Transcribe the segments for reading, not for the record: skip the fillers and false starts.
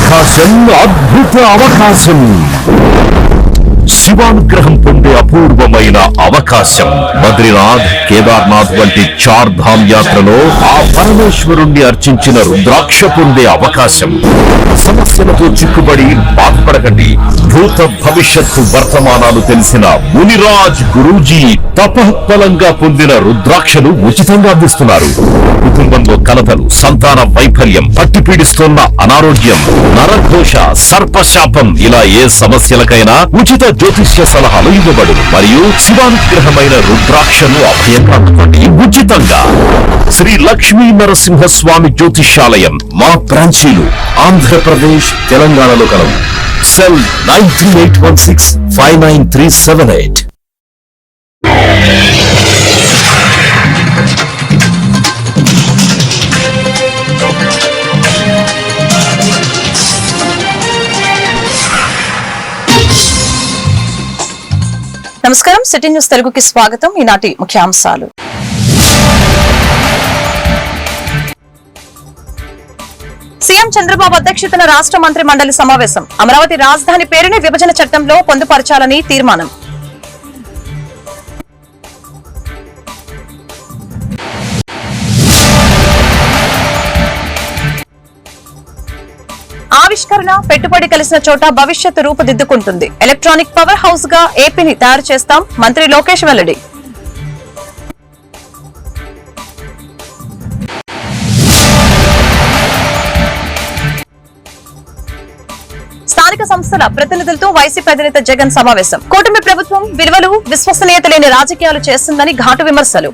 అవకాశం, అద్భుత అవకాశం. శివానుగ్రహం పొందే అపూర్వమైన అవకాశం. బద్రీనాథ్, కేదార్నాథ్ వంటి చార్ ధామ్ యాత్రలో ఆ పరమేశ్వరుణ్ణి అర్చించిన రుద్రాక్ష పొందే అవకాశం. సమస్యలతో చిక్కుబడి బాధపడకండి. భూత భవిష్యత్తు వర్తమానాలు తెలిసిన మునిరాజ్ గురూజీ తపఃఫలంగా పొందిన రుద్రాక్షలు ఉచితంగా అందిస్తున్నారు. కుటుంబంలో కలతలు, సంతాన వైఫల్యం, పట్టి పీడిస్తోన్న అనారోగ్యం, నరఘోష, సర్పశాపం ఇలా ఏ సమస్యలకైనా ఉచిత జ్యోతిష్య సలహాలు ఇవ్వబడును. మరియు శివానుగ్రహమైన రుద్రాక్షను అభయంగా అందుకోండి ఉచితంగా. శ్రీ లక్ష్మీ నరసింహస్వామి జ్యోతిష్యాలయం మా బ్రాంచీలు ఆంధ్రప్రదేశ్, తెలంగాణలో కలవు. సెల్ 9381659378. నమస్కారం, సిటీ న్యూస్ తెలుగుకి స్వాగతం. ఈనాటి ముఖ్యాంశాలు. సీఎం చంద్రబాబు అధ్యక్షతన రాష్ట్ర మంత్రి మండలి సమావేశం. అమరావతి రాజధాని పేరుని విభజన చట్టంలో పొందుపరచాలని తీర్మానం. ఆవిష్కరణ, పెట్టుబడి కలిసిన చోట భవిష్యత్తు రూపుదిద్దుకుంటుంది. ఎలక్ట్రానిక్ పవర్ హౌస్ గా ఏపీని తయారు చేస్తాం, మంత్రి లోకేష్ వెల్లడి. స్థానిక సంస్థల ప్రతినిధులతో వైసీపీ అధినేత జగన్ సమావేశం. కూటమి ప్రభుత్వం విలువలు, విశ్వసనీయత లేని రాజకీయాలు చేస్తుందని ఘాటు విమర్శలు.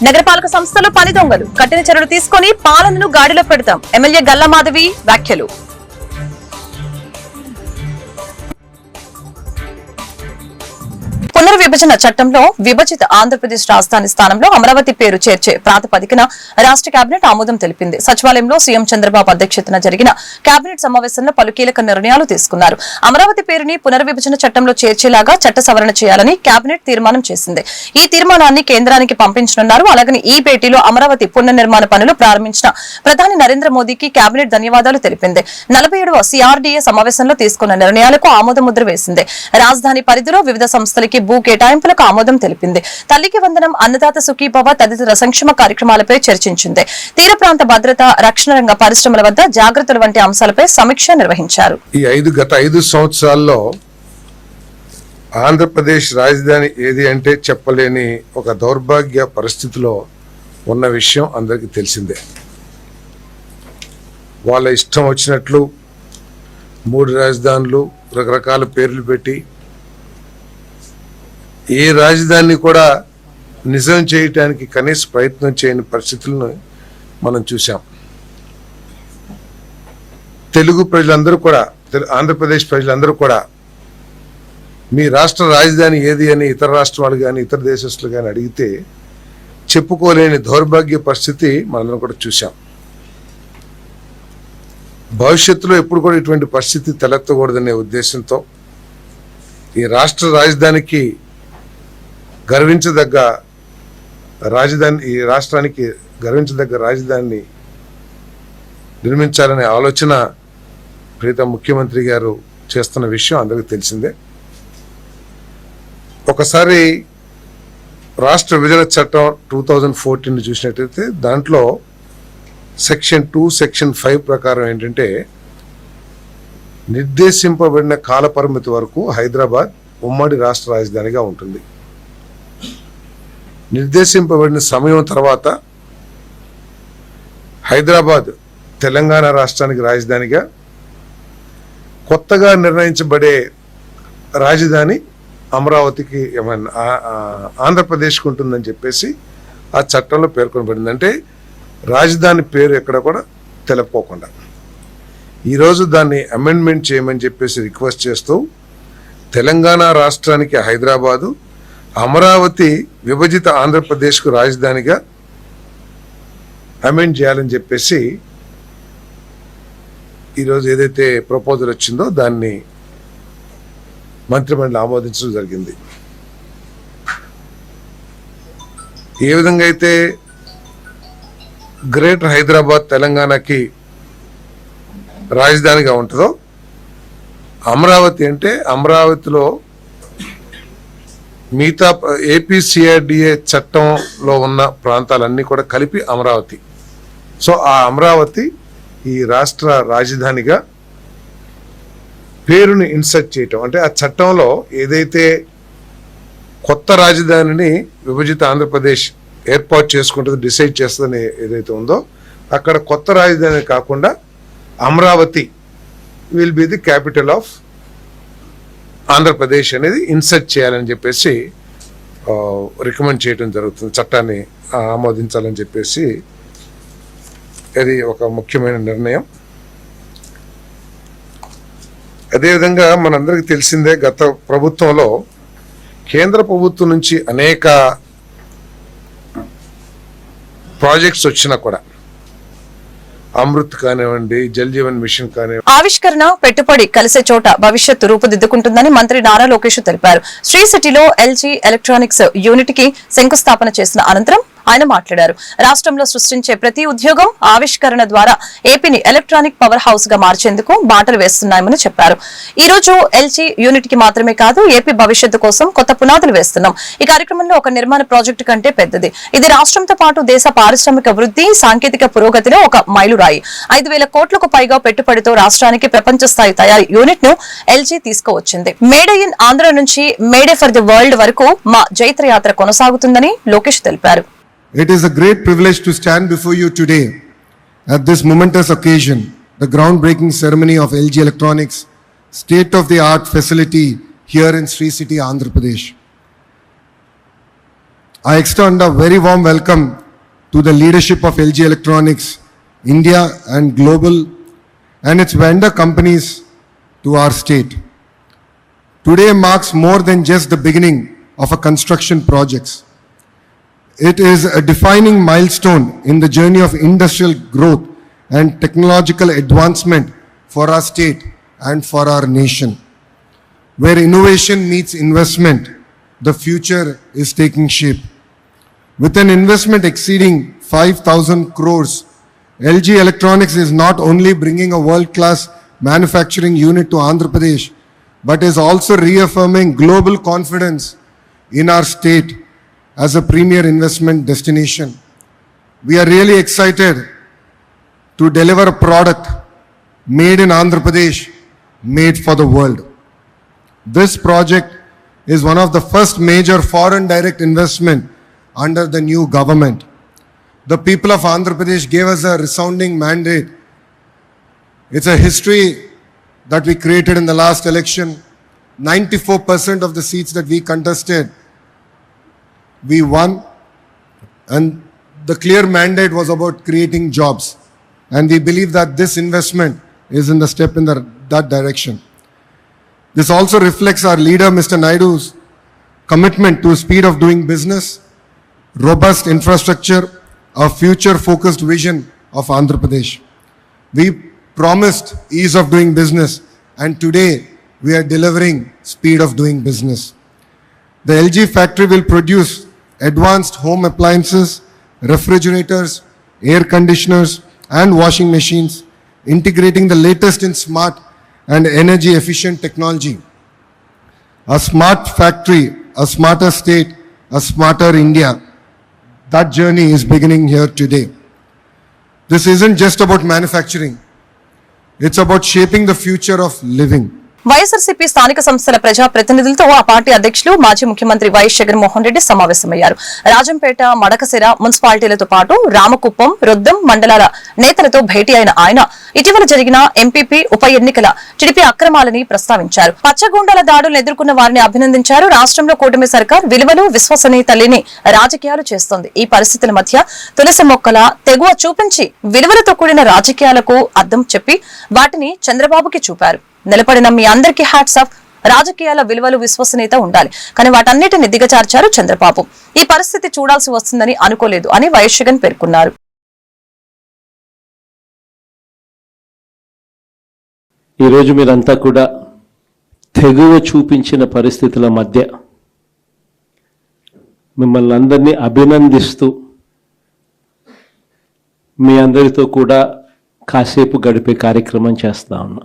నగరపాలక సంస్థలు పని దొంగలు, కఠిన చర్యలు తీసుకుని పాలనను గాడిలో పెడతాం, ఎమ్మెల్యే గల్లామాధవి వ్యాఖ్యలు. పునర్విభజన చట్టంలో విభజిత ఆంధ్రప్రదేశ్ రాజధాని స్థానంలో అమరావతి పేరు చేర్చే ప్రాతిపదికన రాష్ట్ర కేబినెట్ ఆమోదం తెలిపింది. సచివాలయంలో సీఎం చంద్రబాబు అధ్యక్షతన జరిగిన కేబినెట్ సమావేశంలో పలు కీలక నిర్ణయాలు తీసుకున్నారు. అమరావతి పేరుని పునర్విభజన చట్టంలో చేర్చేలాగా చట్ట సవరణ చేయాలని కేబినెట్ తీర్మానం చేసింది. ఈ తీర్మానాన్ని కేంద్రానికి పంపించనున్నారు. అలాగని ఈ భేటీలో అమరావతి పునర్నిర్మాణ పనులు ప్రారంభించిన ప్రధాని నరేంద్ర మోదీకి కేబినెట్ ధన్యవాదాలు తెలిపింది. 47వ CRDA సమావేశంలో తీసుకున్న నిర్ణయాలకు ఆమోద ముద్ర వేసింది. రాజధాని పరిధిలో వివిధ సంస్థలకి భూ కేటాయింపులకు ఆమోదం తెలిపింది. తల్లికి వందనం, అన్నదాత సుఖీభవ తదితర సంక్షేమ కార్యక్రమాలపై చర్చించింది. తీర ప్రాంత భద్రత, రక్షణ రంగ పరిశ్రమల వద్ద జాగ్రత్తల వంటి అంశాలపై సమీక్ష నిర్వహించారు. గత 5 సంవత్సరాల్లో ఆంధ్రప్రదేశ్ రాజధాని ఏది అంటే చెప్పలేని ఒక దౌర్భాగ్య పరిస్థితిలో ఉన్న విషయం అందరికీ తెలిసిందే. వాళ్ళ ఇష్టం వచ్చినట్లు 3 రాజధానులు, రకరకాల పేర్లు పెట్టి ఏ రాజధాని కూడా నిజం చేయటానికి కనీస ప్రయత్నం చేయని పరిస్థితులను మనం చూసాం. తెలుగు ప్రజలందరూ కూడా, ఆంధ్రప్రదేశ్ ప్రజలందరూ కూడా మీ రాష్ట్ర రాజధాని ఏది అని ఇతర రాష్ట్రాలు కానీ ఇతర దేశస్తులు కానీ అడిగితే చెప్పుకోలేని దౌర్భాగ్య పరిస్థితి మనం కూడా చూసాం. భవిష్యత్తులో ఎప్పుడు కూడా ఇటువంటి పరిస్థితి తలెత్తకూడదనే ఉద్దేశంతో ఈ రాష్ట్ర రాజధానికి గర్వించదగ్గ రాజధాని, ఈ రాష్ట్రానికి గర్వించదగ్గ రాజధానిని నిర్మించాలనే ఆలోచన ప్రీతం ముఖ్యమంత్రి గారు చేస్తున్న విషయం అందరికీ తెలిసిందే. ఒకసారి రాష్ట్ర విభజన చట్టం 2014 చూసినట్టయితే దాంట్లో సెక్షన్ 2, సెక్షన్ 5 ప్రకారం ఏంటంటే నిర్దేశింపబడిన కాల పరిమితి వరకు హైదరాబాద్ ఉమ్మడి రాష్ట్ర రాజధానిగా ఉంటుంది. నిర్దేశింపబడిన సమయం తర్వాత హైదరాబాద్ తెలంగాణ రాష్ట్రానికి రాజధానిగా, కొత్తగా నిర్ణయించబడే రాజధాని అమరావతికి ఆంధ్రప్రదేశ్కి ఉంటుందని చెప్పేసి ఆ చట్టంలో పేర్కొనబడింది. అంటే రాజధాని పేరు ఎక్కడ కూడా తెలుపుకోకుండా ఈరోజు దాన్ని అమెండ్మెంట్ చేయమని చెప్పేసి రిక్వెస్ట్ చేస్తూ తెలంగాణ రాష్ట్రానికి హైదరాబాదు, అమరావతి విభజిత ఆంధ్రప్రదేశ్కు రాజధానిగా అమెండ్ చేయాలని చెప్పేసి ఈరోజు ఏదైతే ప్రపోజల్ వచ్చిందో దాన్ని మంత్రిమండలి ఆమోదించడం జరిగింది. ఏ విధంగా అయితే గ్రేటర్ హైదరాబాద్ తెలంగాణకి రాజధానిగా ఉంటుందో, అమరావతి అంటే అమరావతిలో మిగతా ఏపీసీఆర్డీఏ చట్టంలో ఉన్న ప్రాంతాలన్నీ కూడా కలిపి అమరావతి. సో ఆ అమరావతి ఈ రాష్ట్ర రాజధానిగా పేరుని ఇన్సర్ట్ చేయటం, అంటే ఆ చట్టంలో ఏదైతే కొత్త రాజధానిని విభజిత ఆంధ్రప్రదేశ్ ఏర్పాటు చేసుకుంటుంది, డిసైడ్ చేస్తుందని ఏదైతే ఉందో, అక్కడ కొత్త రాజధాని కాకుండా Amaravati will be the capital of Andhra Pradesh అనేది ఇన్సర్ట్ చేయాలని చెప్పేసి రికమెండ్ చేయడం జరుగుతుంది. చట్టాన్ని ఆమోదించాలని చెప్పేసి అది ఒక ముఖ్యమైన నిర్ణయం. అదేవిధంగా మనందరికీ తెలిసిందే, గత ప్రభుత్వంలో కేంద్ర ప్రభుత్వం నుంచి అనేక ప్రాజెక్ట్స్ వచ్చినా కూడా, అమృత్ కానివ్వండి, జల్ జీవన్ మిషన్ కానివ్వండి, ఆవిష్కరణ పెట్టుబడి కలిసే చోట భవిష్యత్తు రూపుదిద్దుకుంటుందని మంత్రి నారా లోకేష్ తెలిపారు. శ్రీ సిటీలో ఎల్జీ ఎలక్ట్రానిక్స్ యూనిట్ కి శంకుస్థాపన చేసిన అనంతరం ఆయన మాట్లాడారు. రాష్ట్రంలో సృష్టించే ప్రతి ఉద్యోగం ఆవిష్కరణ ద్వారా ఏపీని ఎలక్ట్రానిక్ పవర్ హౌస్ గా మార్చేందుకు బాటలు వేస్తున్నామని చెప్పారు. ఈ రోజు ఎల్జీ యూనిట్ కి మాత్రమే కాదు, ఏపీ భవిష్యత్తు కోసం కొత్త పునాదులు వేస్తున్నాం. ఈ కార్యక్రమంలో ఒక నిర్మాణ ప్రాజెక్టు కంటే పెద్దది. ఇది రాష్ట్రంతో పాటు దేశ పారిశ్రామిక వృద్ధి, సాంకేతిక పురోగతిలో ఒక మైలురాయి. 5,000 కోట్లకు పైగా పెట్టుబడితో రాష్ట్రానికి ప్రపంచ స్థాయి తయారీ యూనిట్ ను ఎల్జీ తీసుకువచ్చింది. మేడే ఇన్ ఆంధ్ర నుంచి మేడే ఫర్ ది వరల్డ్ వరకు మా జైత్రయాత్ర కొనసాగుతుందని లోకేష్ తెలిపారు. It is a great privilege to stand before you today at this momentous occasion, the groundbreaking ceremony of LG Electronics state-of-the-art facility here in Sri City, Andhra Pradesh. I extend a very warm welcome to the leadership of LG Electronics, India and global, and its vendor companies to our state. Today marks more than just the beginning of a construction projects. It is a defining milestone in the journey of industrial growth and technological advancement for our state and for our nation. Where innovation meets investment, the future is taking shape. With an investment exceeding 5,000 crores, LG Electronics is not only bringing a world-class manufacturing unit to Andhra Pradesh, but is also reaffirming global confidence in our state as a premier investment destination. We are really excited to deliver a product made in Andhra Pradesh, made for the world. This project is one of the first major foreign direct investment under the new government. The people of Andhra Pradesh gave us a resounding mandate. It's a history that we created in the last election. 94% of the seats that we contested, we won, and the clear mandate was about creating jobs, and we believe that this investment is in the step in that direction. This also reflects our leader Mr. Naidu's commitment to speed of doing business, robust infrastructure, a future focused vision of Andhra Pradesh. We promised ease of doing business, and today we are delivering speed of doing business. The LG factory will produce advanced home appliances, refrigerators, air conditioners, and washing machines, integrating the latest in smart and energy efficient technology. A smart factory, a smarter state, a smarter India. That journey is beginning here today. This isn't just about manufacturing. It's about shaping the future of living. YSRCP స్థానిక సంస్థల ప్రజా ప్రతినిధులతో ఆ party అధ్యక్షులు మాజీ ముఖ్యమంత్రి YS Jaganmohan Reddy సమావేశమయ్యారు. రాజంపేట, మడకశిర మున్సిపాలిటీలతో పాటు రామకుప్పం, రొద్దం మండలాల నేతలతో భేటీ అయిన ఆయన ఇటీవల జరిగిన ఎంపీపీ ఉప ఎన్నికల టీడీపీ అక్రమాలని ప్రస్తావించారు. పచ్చగూండాల దాడులను ఎదుర్కొన్న వారిని అభినందించారు. రాష్ట్రంలో కూటమి సర్కార్ విలువలు, విశ్వసనీయత లేని రాజకీయాలు చేస్తోంది. ఈ పరిస్థితుల మధ్య తులసి మొక్కల తెగువ చూపించి విలువలతో కూడిన రాజకీయాలకు అద్దం చెప్పి వాటిని చంద్రబాబుకి చూపారు. నిలబడిన మీ అందరికీ హ్యాట్స్ ఆఫ్. రాజకీయాల విలువలు, విశ్వసనీయత ఉండాలి, కానీ వాటన్నిటిని దిగజార్చారు చంద్రబాబు. ఈ పరిస్థితి చూడాల్సి వస్తుందని అనుకోలేదు అని వైఎస్ జగన్ పేర్కొన్నారు. ఈరోజు మీరంతా కూడా తెగువ చూపించిన పరిస్థితుల మధ్య మిమ్మల్ని అందరినీ అభినందిస్తూ మీ అందరితో కూడా కాసేపు గడిపే కార్యక్రమం చేస్తా ఉన్నా.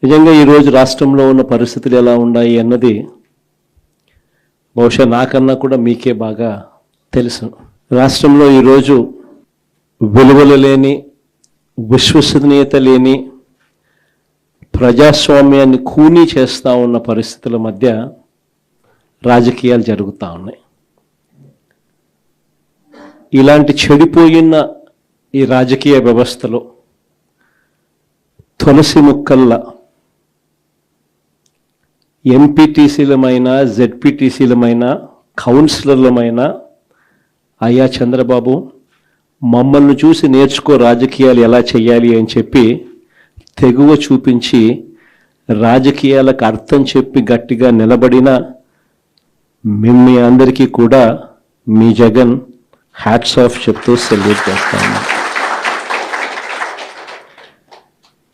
నిజంగా ఈరోజు రాష్ట్రంలో ఉన్న పరిస్థితులు ఎలా ఉన్నాయి అన్నది బహుశా నాకన్నా కూడా మీకే బాగా తెలుసు. రాష్ట్రంలో ఈరోజు విలువలు లేని, విశ్వసనీయత లేని, ప్రజాస్వామ్యాన్ని ఖూనీ చేస్తూ ఉన్న పరిస్థితుల మధ్య రాజకీయాలు జరుగుతూ ఉన్నాయి. ఇలాంటి చెడిపోయిన ఈ రాజకీయ వ్యవస్థలో తులసి ముక్కల్లా ఎంపీటీసీలమైన, జెడ్పీటీసీలమైన, కౌన్సిలర్లమైన అయ్యా చంద్రబాబు మమ్మల్ని చూసి నేర్చుకో రాజకీయాలు ఎలా చేయాలి అని చెప్పి తెగువ చూపించి రాజకీయాలకు అర్థం చెప్పి గట్టిగా నిలబడిన మీ అందరికీ కూడా మీ జగన్ హ్యాట్స్ ఆఫ్ చెప్తూ సెల్యూట్ చేస్తాను.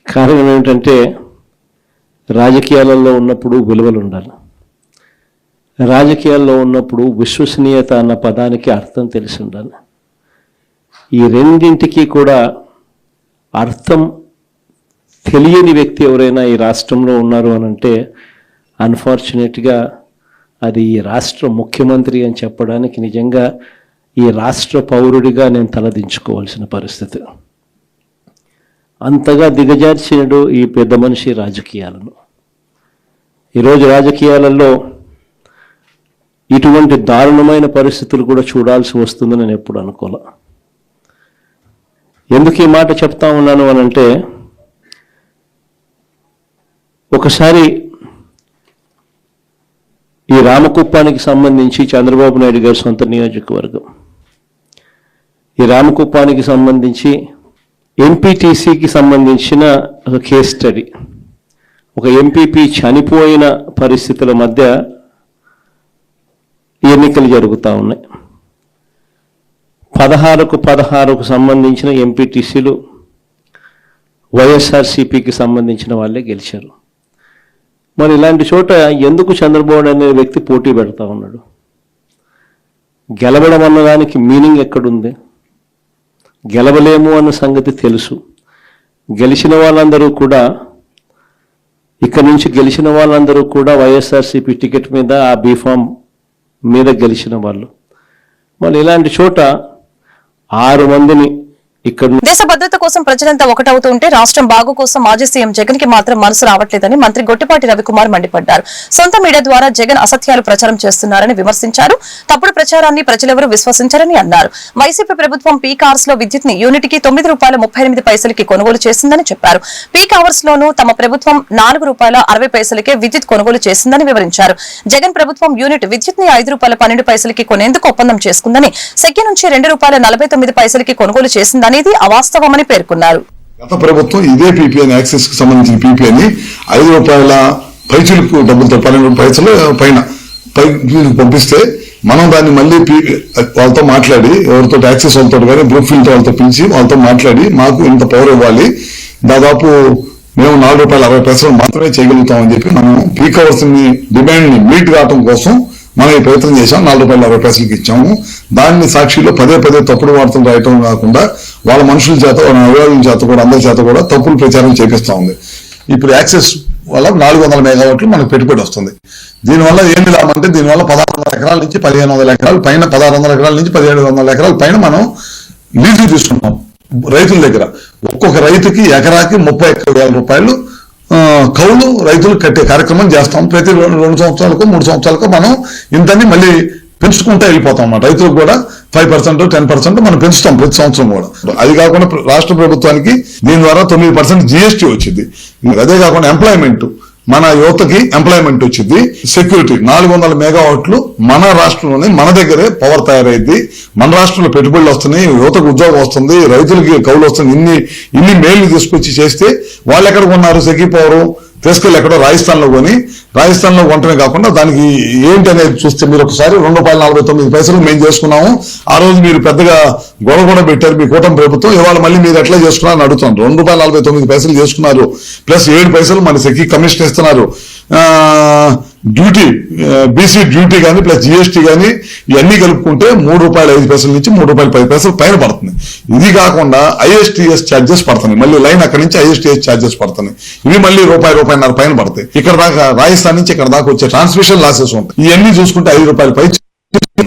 కారణం ఏమిటంటే రాజకీయాలలో ఉన్నప్పుడు విలువలు ఉండాలి. రాజకీయాల్లో ఉన్నప్పుడు విశ్వసనీయత అన్న పదానికి అర్థం తెలిసి ఉండాలి. ఈ రెండింటికి కూడా అర్థం తెలియని వ్యక్తి ఎవరైనా ఈ రాష్ట్రంలో ఉన్నారు అని అంటే అన్ఫార్చునేట్గా అది ఈ రాష్ట్ర ముఖ్యమంత్రి అని చెప్పడానికి నిజంగా ఈ రాష్ట్ర పౌరుడిగా నేను తలదించుకోవాల్సిన పరిస్థితి. అంతగా దిగజార్చినడు ఈ పెద్ద మనిషి రాజకీయాలను. ఈరోజు రాజకీయాలలో ఇటువంటి దారుణమైన పరిస్థితులు కూడా చూడాల్సి వస్తుందని నేను ఎప్పుడు అనుకోలే. ఎందుకు ఈ మాట చెప్తా ఉన్నాను అని అంటే, ఒకసారి ఈ రామకుప్పానికి సంబంధించి చంద్రబాబు నాయుడు గారి సొంత నియోజకవర్గం, ఈ రామకుప్పానికి సంబంధించి ఎంపీటీసీకి సంబంధించిన ఒక కేస్ స్టడీ, ఒక ఎంపీపీ చనిపోయిన పరిస్థితుల మధ్య ఎన్నికలు జరుగుతూ ఉన్నాయి. 16కు సంబంధించిన ఎంపీటీసీలు వైఎస్ఆర్సీపీకి సంబంధించిన వాళ్ళే గెలిచారు. మరి ఇలాంటి చోట ఎందుకు చంద్రబాబు అనే వ్యక్తి పోటీ పెడతా ఉన్నాడు? గెలవడం అన్నదానికి మీనింగ్ ఎక్కడుంది? గెలవలేము అన్న సంగతి తెలుసు. గెలిచిన వాళ్ళందరూ కూడా, ఇక్కడ నుంచి గెలిచిన వాళ్ళందరూ కూడా వైఎస్ఆర్సీపీ టికెట్ మీద, ఆ బీఫామ్ మీద గెలిచిన వాళ్ళు. మరి ఇలాంటి చోట 6 మందిని ఇక్కడ దేశ భద్రత కోసం ప్రజలంతా ఒకటవుతూ ఉంటే రాష్ట్రం బాగు కోసం మాజీ సీఎం జగన్ కి మాత్రం మనసు రావట్లేదని మంత్రి గొట్టిపాటి రవికుమార్ మండిపడ్డారు. సొంత మీడియా ద్వారా జగన్ అసత్యాలు ప్రచారం చేస్తున్నారని విమర్శించారు. తప్పుడు ప్రచారాన్ని ప్రజలెవరూ విశ్వసించారని అన్నారు. వైసీపీ ప్రభుత్వం పీక్ అవర్స్ లో విద్యుత్ ని యూనిట్ కి ₹9.38 కొనుగోలు చేసిందని చెప్పారు. పీక్ అవర్స్ లోనూ తమ ప్రభుత్వం ₹4.60 విద్యుత్ కొనుగోలు చేసిందని వివరించారు. జగన్ ప్రభుత్వం యూనిట్ విద్యుత్ ని ₹5.12 కొనేందుకు ఒప్పందం చేసుకుందని, సెక్కి నుంచి ₹2.49 కొనుగోలు చేసిందని అనేది అవాస్తవమని పేర్కొన్నారు. గత ప్రభుత్వం ఇదే పీపీఐని, యాక్సెస్ కి సంబంధించిన పీపీఐని ₹5 పైచులకు డబ్బులతో ₹12 పైన పంపిస్తే మనం దాన్ని మళ్ళీ వాళ్ళతో మాట్లాడి, ఎవరితో యాక్సెస్ వాళ్ళతో కానీ బ్రూఫీల్డ్ వాళ్ళతో పిలిచి వాళ్ళతో మాట్లాడి మాకు ఇంత పవర్ ఇవ్వాలి, దాదాపు మేము ₹4.60 మాత్రమే చేయగలుగుతామని చెప్పి మనం పీక్ అవర్స్ ని డిమాండ్ ని మీట్ కావడం కోసం మనం ఈ ప్రయత్నం చేశాం. ₹4.60 ఇచ్చాము. దాన్ని సాక్షిలో పదే తప్పుడు వార్తలు రాయటం కాకుండా వాళ్ళ మనుషుల చేత, వాళ్ళ అభివృద్ధుల చేత కూడా, అందరి చేత కూడా తప్పులు ప్రచారం చేపిస్తా ఉంది. ఇప్పుడు యాక్సెస్ వల్ల 400 మెగావాట్లు మనకు పెట్టుబడి వస్తుంది. దీనివల్ల ఏమి లాభం అంటే, దీనివల్ల 1600 ఎకరాల నుంచి 1500 ఎకరాల పైన, 1600 ఎకరాల నుంచి 1700 ఎకరాల పైన మనం లీజు తీసుకుంటాం రైతుల దగ్గర. ఒక్కొక్క రైతుకి ఎకరాకి ₹31,000 కౌలు రైతులు కట్టే కార్యక్రమం చేస్తాం. ప్రతి 2 సంవత్సరాలకు 3 సంవత్సరాలకు మనం ఇంతని మళ్ళీ పెంచుకుంటూ వెళ్ళిపోతాం అన్నమాట. రైతులకు కూడా 5% 10% మనం పెంచుతాం ప్రతి సంవత్సరం కూడా. అది కాకుండా రాష్ట్ర ప్రభుత్వానికి దీని ద్వారా 9% GST వచ్చింది. అదే కాకుండా ఎంప్లాయ్మెంట్, మన యువతకి ఎంప్లాయ్మెంట్ వచ్చింది. సెక్యూరిటీ 400 మెగావాట్లు మన రాష్ట్రంలోనే, మన దగ్గరే పవర్ తయారైంది. మన రాష్ట్రంలో పెట్టుబడులు వస్తున్నాయి, యువతకు ఉద్యోగం వస్తుంది, రైతులకి కౌలు వస్తుంది. ఇన్ని మేళ్లు తీసుకొచ్చి చేస్తే వాళ్ళు ఎక్కడ కొన్నారు? సెకీ పవర్ తీసుకెళ్ళి ఎక్కడో రాజస్థాన్లో కొని, రాజస్థాన్లో కొనటమే కాకుండా దానికి ఏంటి అనేది చూస్తే మీరు ఒకసారి ₹2.49 మేము చేసుకున్నాము. ఆ రోజు మీరు పెద్దగా గొడవ కూడా పెట్టారు మీ కూటమి ప్రభుత్వం. ఇవాళ మళ్ళీ మీరు ఎట్లా చేసుకున్నారని అడుగుతాను. ₹2.49 చేసుకున్నారు, ప్లస్ 7 పైసలు మన సెక్కి కమిషన్ ఇస్తున్నారు. డ్యూటీ బీసీ డ్యూటీ కానీ ప్లస్ జిఎస్టీ కానీ ఇవన్నీ కలుపుకుంటే ₹3.05 నుంచి ₹3.10 పైన పడుతుంది. ఇది కాకుండా ఐఎస్టీఎస్ ఛార్జెస్ పడుతున్నాయి, మళ్ళీ లైన్ అక్కడి నుంచి ఐఎస్టీఎస్ ఛార్జెస్ పడుతున్నాయి, ఇవి మళ్ళీ ₹1.5 పైన పడతాయి. ఇక్కడ దాకా రాజస్థాన్ నుంచి ఇక్కడ దాకా వచ్చే ట్రాన్స్మిషన్ లాసెస్ ఉంటాయి. ఇవన్నీ చూసుకుంటే ₹5 పై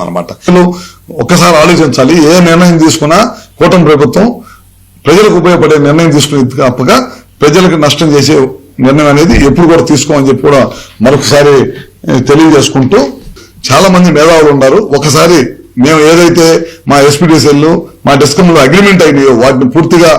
అనమాట. ఒక్కసారి ఆలోచించాలి, ఏ నిర్ణయం తీసుకున్నా కూటమి ప్రభుత్వం ప్రజలకు ఉపయోగపడే నిర్ణయం తీసుకునే తప్పగా ప్రజలకు నష్టం చేసే నిర్ణయం అనేది ఎప్పుడు కూడా తీసుకోమని చెప్పి కూడా మరొకసారి తెలియజేసుకుంటూ, చాలా మంది మేధావులు ఉన్నారు. ఒకసారి మేము ఏదైతే మా ఎస్పీడీసీలు మా డిస్కంలో అగ్రిమెంట్ అయినాయో వాటిని పూర్తిగా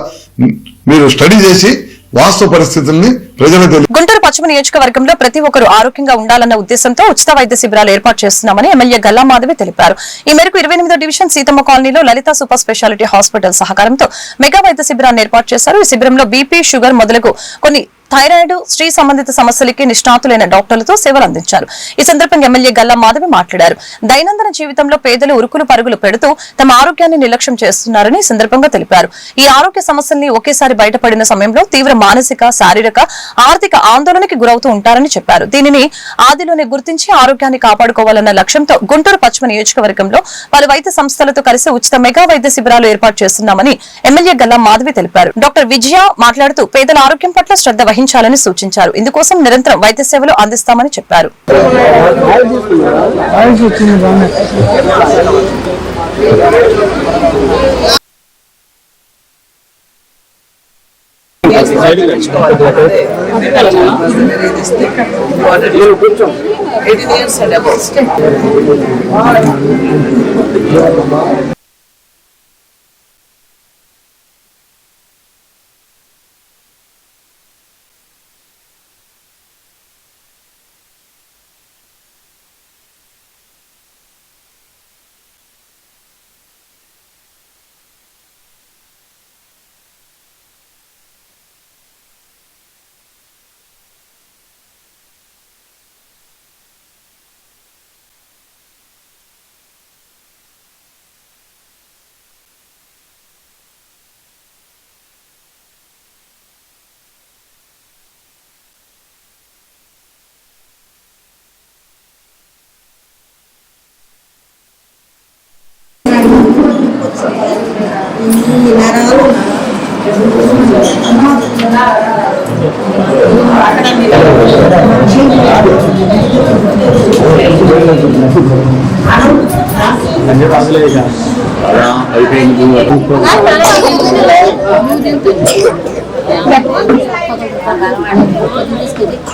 మీరు స్టడీ చేసి వాస్తవ పరిస్థితుల్ని ప్రజలకు తెలియ. గుంటూరు పశ్చిమ నియోజకవర్గంలో ప్రతి ఒక్కరూ ఆరోగ్యంగా ఉండాలన్న ఉద్దేశంతో ఉచిత వైద్య శిబిరాలు ఏర్పాటు చేస్తున్నామని ఎమ్మెల్యే గల్లా మాధవి తెలిపారు. ఈ మేరకు 28వ డివిజన్ సీతమ్మ కాలనీలో లలిత సూపర్ స్పెషాలిటీ హాస్పిటల్ సహకారంతో మెగా వైద్య శిబిరాన్ని ఏర్పాటు చేశారు. ఈ శిబిరంలో బీపీ, షుగర్ మొదలగు కొన్ని థైరాయిడ్, స్త్రీ సంబంధిత సమస్యలకి నిష్ణాతులైన డాక్టర్లతో సేవలు అందించారు. ఈ సందర్భంగా ఎమ్మెల్యే గల్లా మాధవి మాట్లాడారు. దైనందిన జీవితంలో పేదలు ఉరుకులు పరుగులు పెడుతూ తమ ఆరోగ్యాన్ని నిర్లక్ష్యం చేస్తున్నారని ఈ సందర్భంగా తెలిపారు. ఈ ఆరోగ్య సమస్యల్ని ఒకేసారి బయటపడిన సమయంలో తీవ్ర మానసిక, శారీరక, ఆర్థిక ఆందోళనకి గురవుతూ ఉంటారని చెప్పారు. దీనిని ఆదిలోనే గుర్తించి ఆరోగ్యాన్ని కాపాడుకోవాలన్న లక్ష్యంతో గుంటూరు పశ్చిమ నియోజకవర్గంలో పలు వైద్య సంస్థలతో కలిసి ఉచిత మెగా వైద్య శిబిరాలు ఏర్పాటు చేస్తున్నామని ఎమ్మెల్యే గల్లా మాధవి తెలిపారు. డాక్టర్ విజయ మాట్లాడుతూ పేదల ఆరోగ్యం పట్ల శ్రద్ధ వహించాలని సూచించారు. ఇందుకోసం నిరంతరం వైద్య సేవలు అందిస్తామని చెప్పారు.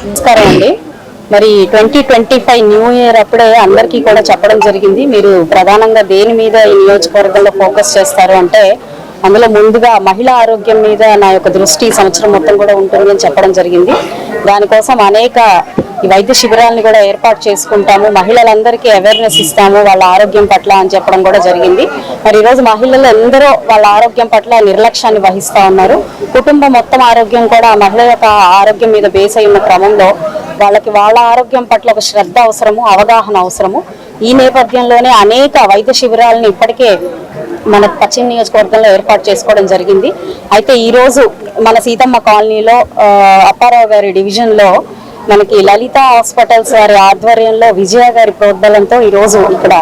నమస్కారం అండి. మరి 2025 న్యూ ఇయర్ అప్పుడే అందరికీ కూడా చెప్పడం జరిగింది, మీరు ప్రధానంగా దేని మీద ఈ నియోజకవర్గంలో ఫోకస్ చేస్తారు అంటే అందులో ముందుగా మహిళా ఆరోగ్యం మీద నా యొక్క దృష్టి సంవత్సరం మొత్తం కూడా ఉంటుంది అని చెప్పడం జరిగింది. దానికోసం అనేక ఈ వైద్య శిబిరాలను కూడా ఏర్పాటు చేసుకుంటాము, మహిళలందరికీ అవేర్నెస్ ఇస్తాము వాళ్ళ ఆరోగ్యం పట్ల అని చెప్పడం కూడా జరిగింది. మరి ఈరోజు మహిళలు ఎందరో వాళ్ళ ఆరోగ్యం పట్ల నిర్లక్ష్యాన్ని వహిస్తూ ఉన్నారు. కుటుంబం మొత్తం ఆరోగ్యం కూడా మహిళ యొక్క ఆరోగ్యం మీద బేస్ అయి ఉన్న క్రమంలో వాళ్ళకి వాళ్ళ ఆరోగ్యం పట్ల ఒక శ్రద్ధ అవసరము, అవగాహన అవసరము. ఈ నేపథ్యంలోనే అనేక వైద్య శిబిరాలను ఇప్పటికే మన పశ్చిమ నియోజకవర్గంలో ఏర్పాటు చేసుకోవడం జరిగింది. అయితే ఈ రోజు మన సీతమ్మ కాలనీలో అప్పారావు గారి డివిజన్లో మనకి లలిత హాస్పిటల్స్ వారి ఆధ్వర్యంలో విజయ గారి ప్రోద్బలంతో ఈ రోజు ఇక్కడ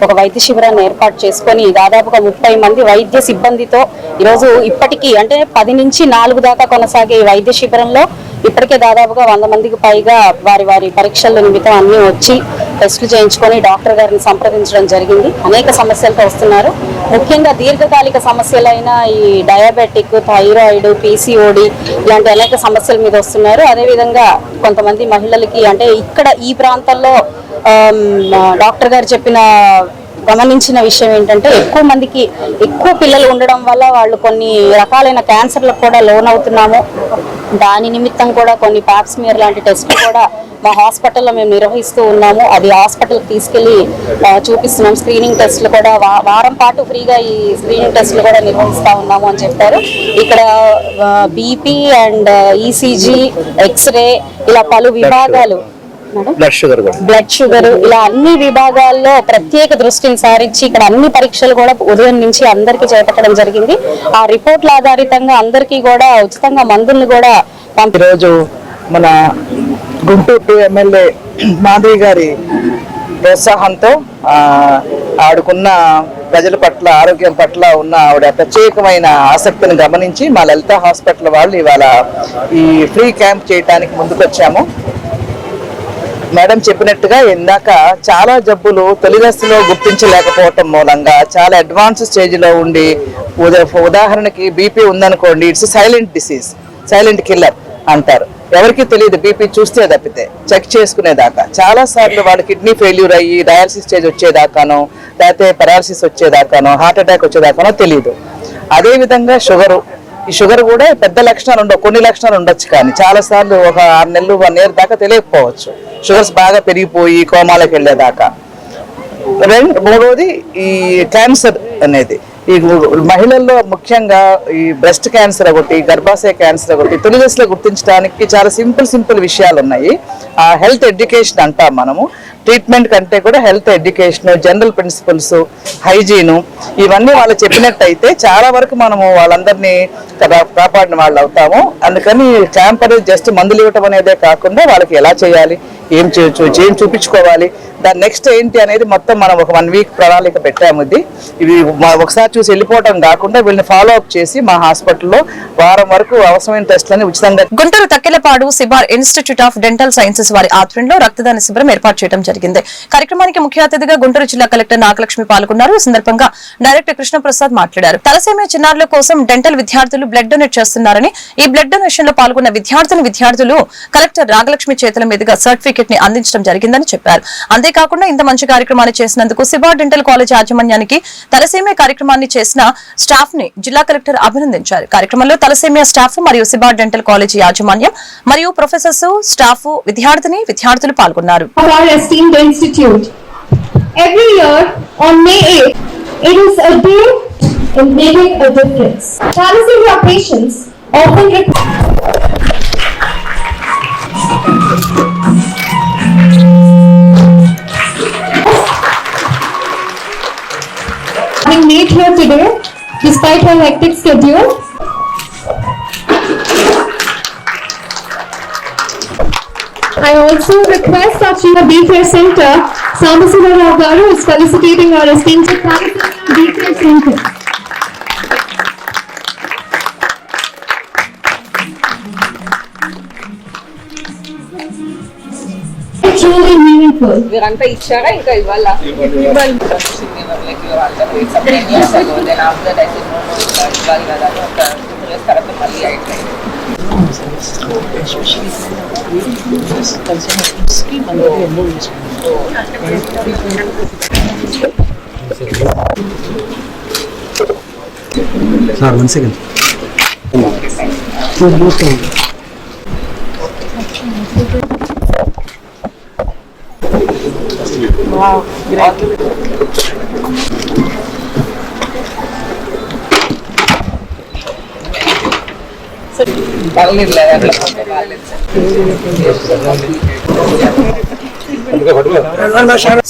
ఒక వైద్య శిబిరాన్ని ఏర్పాటు చేసుకొని దాదాపుగా 30 మంది వైద్య సిబ్బందితో ఈరోజు ఇప్పటికీ అంటే 10 నుంచి 4 దాకా కొనసాగే ఈ వైద్య శిబిరంలో ఇప్పటికే దాదాపుగా 100 మందికి పైగా వారి పరీక్షల నిమిత్తం అన్ని వచ్చి టెస్టులు చేయించుకొని డాక్టర్ గారిని సంప్రదించడం జరిగింది. అనేక సమస్యలతో వస్తున్నారు. ముఖ్యంగా దీర్ఘకాలిక సమస్యలైన ఈ డయాబెటిక్, థైరాయిడ్, పీసీఓడి ఇలాంటి అనేక సమస్యల మీద వస్తున్నారు. అదేవిధంగా కొంతమంది మహిళలకి అంటే ఇక్కడ ఈ ప్రాంతంలో డాక్టర్ గారు గమనించిన విషయం ఏంటంటే ఎక్కువ మందికి ఎక్కువ పిల్లలు ఉండడం వల్ల వాళ్ళు కొన్ని రకాలైన క్యాన్సర్లకు కూడా లోన్ అవుతున్నాము. దాని నిమిత్తం కూడా కొన్ని పాప్స్మియర్ లాంటి టెస్టులు కూడా మా హాస్పిటల్లో మేము నిర్వహిస్తూ ఉన్నాము. అది హాస్పిటల్కి తీసుకెళ్లి చూపిస్తున్నాం. స్క్రీనింగ్ టెస్టులు కూడా వారం పాటు ఫ్రీగా ఈ స్క్రీనింగ్ టెస్టులు కూడా నిర్వహిస్తూ ఉన్నాము అని చెప్పారు. ఇక్కడ బీపీ అండ్ ఈసీజీ, ఎక్స్రే ఇలా పలు విభాగాలు, బ్లడ్ షుగర్ ఇలా అన్ని విభాగాల్లో ప్రత్యేక దృష్టిని సారించి ఇక్కడ అన్ని పరీక్షలు కూడా ఉదయం నుంచి అందరికీ చేపట్టడం జరిగింది. ఆ రిపోర్ట్ల ఆధారితంగా అందరికీ కూడా ఉచితంగా మందులను కూడా ఈరోజు మన గుంటూరు ఎమ్మెల్యే మాధవి గారి ప్రోత్సాహంతో ఆవిడకున్న ప్రజల పట్ల ఆరోగ్యం పట్ల ఉన్న ఆవిడ ప్రత్యేకమైన ఆసక్తిని గమనించి మా లలిత హాస్పిటల్ వాళ్ళు ఇవాళ ఈ ఫ్రీ క్యాంప్ చేయడానికి ముందుకొచ్చాము. మేడం చెప్పినట్టుగా ఇందాక చాలా జబ్బులు తొలి దశలో గుర్తించలేకపోవటం మూలంగా చాలా అడ్వాన్స్ స్టేజ్లో ఉండి ఉదాహరణకి బీపీ ఉందనుకోండి, it's silent disease, silent killer అంటారు. ఎవరికి తెలియదు బీపీ చూస్తే తప్పితే చెక్ చేసుకునేదాకా. చాలా సార్లు వాళ్ళ కిడ్నీ ఫెయిల్యూర్ అయ్యి డయాలసిస్ స్టేజ్ వచ్చేదాకానో లేకపోతే పెరాలసిస్ వచ్చేదాకానో హార్ట్ అటాక్ వచ్చేదాకానో తెలియదు. అదేవిధంగా ఈ షుగర్ కూడా పెద్ద లక్షణాలు ఉండవు, కొన్ని లక్షణాలు ఉండొచ్చు, కానీ చాలా సార్లు ఒక 6 నెలలు 1 year దాకా తెలియకపోవచ్చు, షుగర్స్ బాగా పెరిగిపోయి కోమాలకు వెళ్ళేదాకా. మూడవది ఈ క్యాన్సర్ అనేది ఈ మహిళల్లో ముఖ్యంగా ఈ బ్రెస్ట్ క్యాన్సర్ ఒకటి, గర్భాశయ క్యాన్సర్ ఒకటి తొలి దశలో గుర్తించడానికి చాలా సింపుల్ విషయాలు ఉన్నాయి. ఆ హెల్త్ ఎడ్యుకేషన్ అంటాం మనము. ట్రీట్మెంట్ కంటే కూడా health education, general principles, hygiene ఇవన్నీ వాళ్ళు చెప్పినట్టయితే చాలా వరకు మనము వాళ్ళందరినీ కాపాడిన వాళ్ళు అవుతాము. అందుకని క్యాంప్ అనేది జస్ట్ మందులు ఇవ్వటం అనేదే కాకుండా వాళ్ళకి ఎలా చేయాలి, ఏం చేయొచ్చు, ఏం చూపించుకోవాలి, దాని నెక్స్ట్ ఏంటి అనేది మొత్తం మనం ఒక 1 week ప్రణాళిక పెట్టాము. ఇవి ఒకసారి చూసి వెళ్ళిపోవడం కాకుండా వీళ్ళని ఫాలో అప్ చేసి మా హాస్పిటల్లో వారం వరకు అవసరమైన టెస్టులని ఉచితంగా. Guntur Takkellapadu Sibar institute of dental sciences వారి ఆధ్వర్యంలో రక్తదాన శిబిరం ఏర్పాటు చేయడం జరిగింది. కార్యక్రమానికి ముఖ్య అతిథిగా గుంటూరు జిల్లా కలెక్టర్ నాగలక్ష్మి పాల్గొన్నారు. ఈ సందర్భంగా డైరెక్టర్ కృష్ణప్రసాద్ మాట్లాడారు. తలసేమియా చిన్నారుల కోసం డెంటల్ విద్యార్థులు బ్లడ్ డొనేట్ చేస్తున్నారని, ఈ బ్లడ్ డొనేషన్ లో పాల్గొన్న విద్యార్థులు కలెక్టర్ నాగలక్ష్మి చేతుల మీదుగా సర్టిఫికెట్ ని అందించడం జరిగిందని చెప్పారు. అంతేకాకుండా ఇంత మంచి కార్యక్రమాన్ని చేసినందుకు సిబార్ డెంటల్ కాలేజ్ యాజమాన్యానికి, తలసేమియా కార్యక్రమాన్ని చేసిన స్టాఫ్ ని జిల్లా కలెక్టర్ అభినందించారు. కార్యక్రమంలో తలసేమియా స్టాఫ్ మరియు సిబార్ డెంటల్ కాలేజ్ యాజమాన్యం మరియు ప్రొఫెసర్స్, స్టాఫ్, విద్యార్థులు పాల్గొన్నారు. Every year on May 8th, it is a day in making a difference. Thalassemia patients often being made here today, despite her hectic schedule. I also request that Shiva Daycare Center, Sambasivara Garu is felicitating our esteemed Thalassemia Daycare Center. It's truly meaningful. వీరంతా ఇచ్చారా ఇంకా ఇవ్వాలా? ఇవ్వాలి కదా ఒక 2 years తర్వాత మళ్ళీ అయిపోయింది. Sir, 1 second. Wow, great.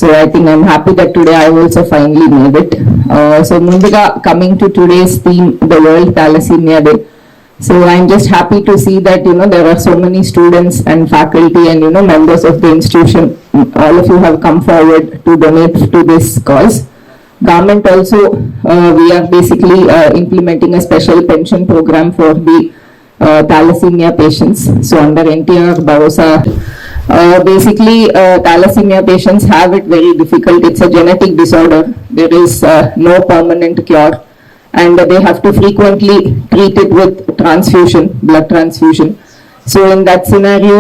So I think I'm happy that today I also finally made it. So mundiga coming to today's theme, the World Thalassemia Day. So I'm just happy to see that there are so many students and faculty and members of the institution. All of you have come forward to donate to this cause. Government also we are basically implementing a special pension program for the thalassemia patients. So under NTR Bharosa, basically thalassemia patients have it very difficult. It's a genetic disorder. There is no permanent cure, and they have to frequently treat it with transfusion, blood transfusion. So in that scenario,